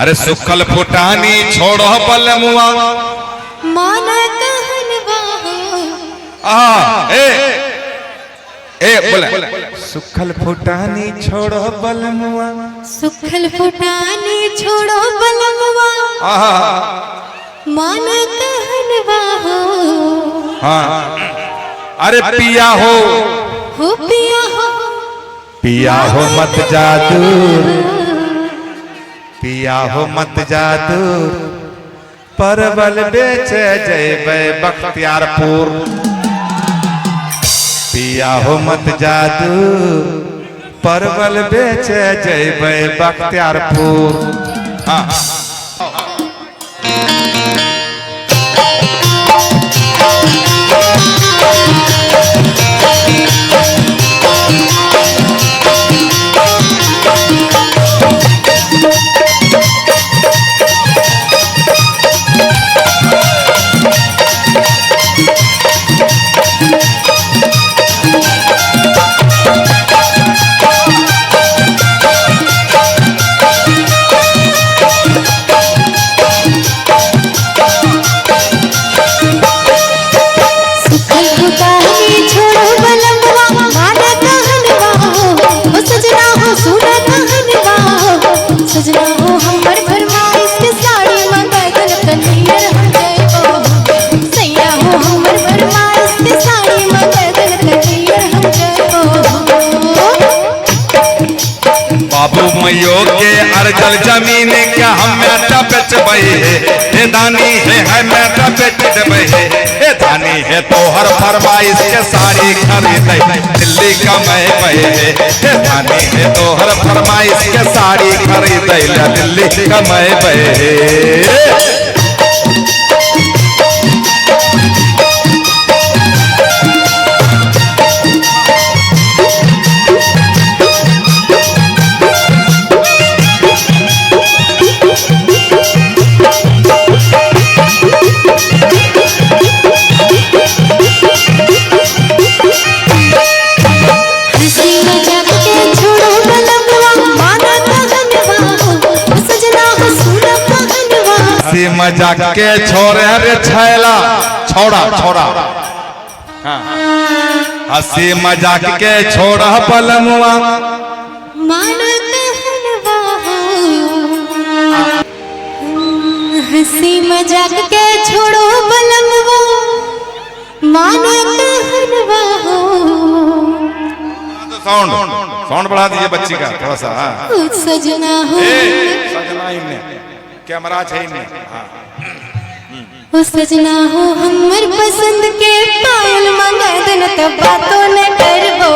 अरे सुखल फुटानी छोड़ो बलमुआ मान कहनवा ए बोले सुखल फुटानी छोड़ो बलमुआ सुखल फुटानी छोड़ो बलमुआ मान कहनवा हाँ अरे पिया हो पिया हो मत जादूर पिया हो मत जादूर परवल बेचे जैबे बख्तियारपुर पिया हो मत जादूर परवल बेचे जैबे बख्तियारपुर हाँ मैयो के अर्जल जमीन क्या हम मेटा बेच बही है दानी है मेटा बेच देबे है धानी है तोहर फरमाइश के साड़ी खरीद दिल्ली कमाए बहे है धानी है तोहर फरमाइश के साड़ी खरीद दिल्ली कमाए बहे मजाक के छोरे रे छैला छोड़ा छोड़ा हंसी मजाक के छोड़ा बलमुआ हंसी मजाक के छोड़ो बलमुआ मान कहनवा साउंड साउंड बढ़ा दीजिए बच्ची का थोड़ा सा सजना हो सजना इनने कैमरा है इनने सजना हो हमर पसंद के पायल मंगा देना तब बातों न करबो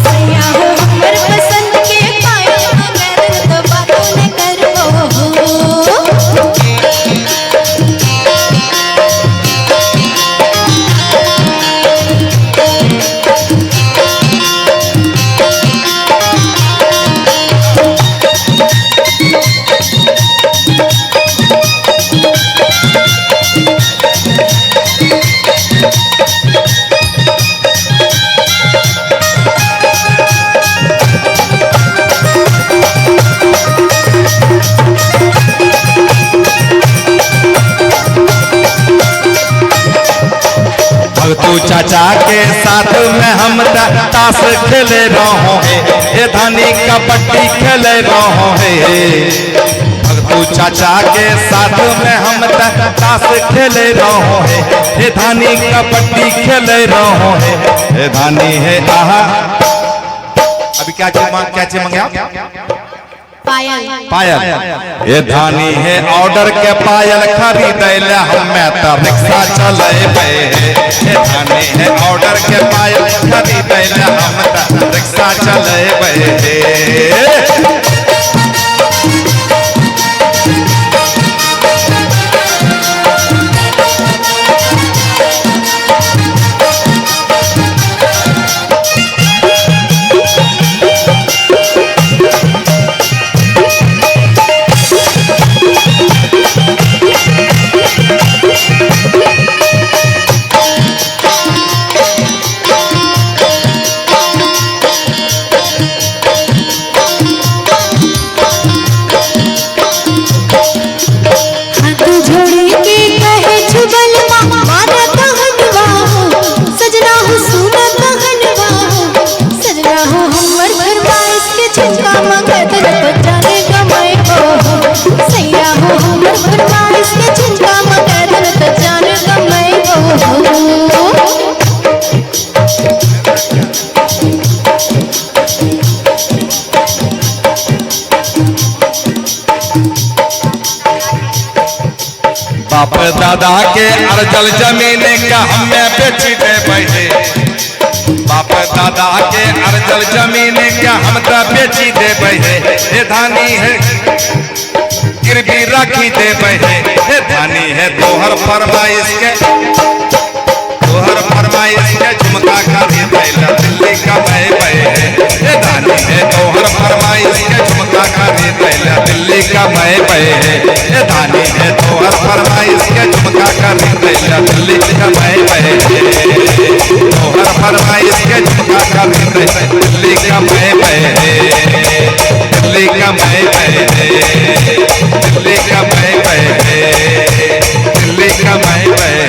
सैया हो हमर पसंद के पायल मंगा देना तब बातों न करबो तू चाचा के साथ में हम ताश खेले रहो है धानी कबड्डी खेले रहो है तू चाचा के साथ में हम ताश खेले रहो है धानी कबड्डी खेले रहो है धानी है आहा अभी क्या चीज मांगे पायल पायल ये धानी है ऑर्डर के पायल खरीद हम रिक्शा चले ये धानी है ऑर्डर के पायल खरीद हम रिक्शा चले बाप दादा के अर्जल जमीन का हमें बेची दे बैठे, बाप दादा के अर्जल जमीन का हम तो बेची दे बैठे, हे धानी है गिरवी रखी दे बैठे, हे धानी है तोहर फरमाइश के, तोहर फरमाइश के झुमका खरीद ला दिल्ली का मैं बहे, हे धानी है तोहर फरमाइश के झुमका खरीद ला दिल्ली का मैं बहे, हे धानी है तोहर फरमाइश के झुमका खरीद ला दिल्ली का मैं बहे, तोहर फरमाइश के झुमका खरीद ला दिल्ली का मैं बहे, दिल्ली का मैं बहे, दिल्ली का मैं बहे, दिल्ली का मैं बहे।